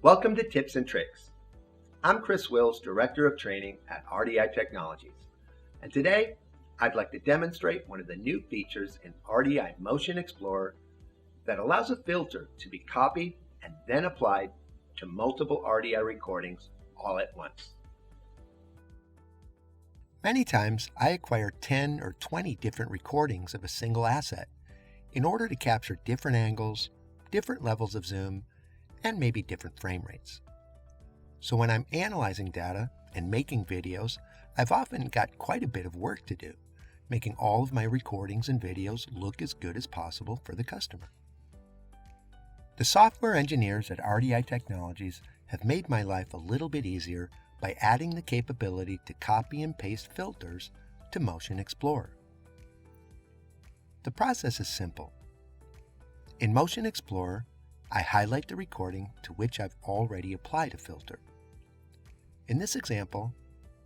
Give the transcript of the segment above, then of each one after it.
Welcome to Tips and Tricks. I'm Chris Wills, Director of Training at RDI Technologies, and today I'd like to demonstrate one of the new features in RDI Motion Explorer that allows a filter to be copied and then applied to multiple RDI recordings all at once. Many times I acquire 10 or 20 different recordings of a single asset in order to capture different angles, different levels of zoom, and maybe different frame rates. So when I'm analyzing data and making videos, I've often got quite a bit of work to do, making all of my recordings and videos look as good as possible for the customer. The software engineers at RDI Technologies have made my life a little bit easier by adding the capability to copy and paste filters to Motion Explorer. The process is simple. In Motion Explorer, I highlight the recording to which I've already applied a filter. In this example,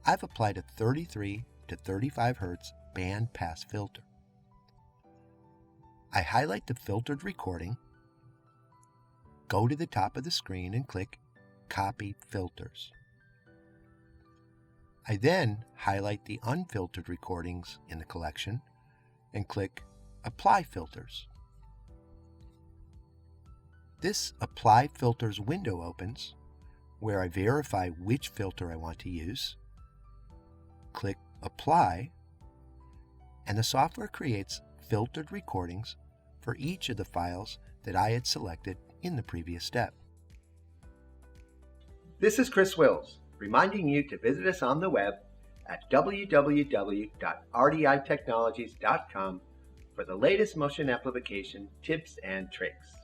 I've applied a 33 to 35 Hz band pass filter. I highlight the filtered recording, go to the top of the screen and click Copy Filters. I then highlight the unfiltered recordings in the collection and click Apply Filters. This Apply Filters window opens, where I verify which filter I want to use, click Apply, and the software creates filtered recordings for each of the files that I had selected in the previous step. This is Chris Wills, reminding you to visit us on the web at www.rditechnologies.com for the latest motion amplification tips and tricks.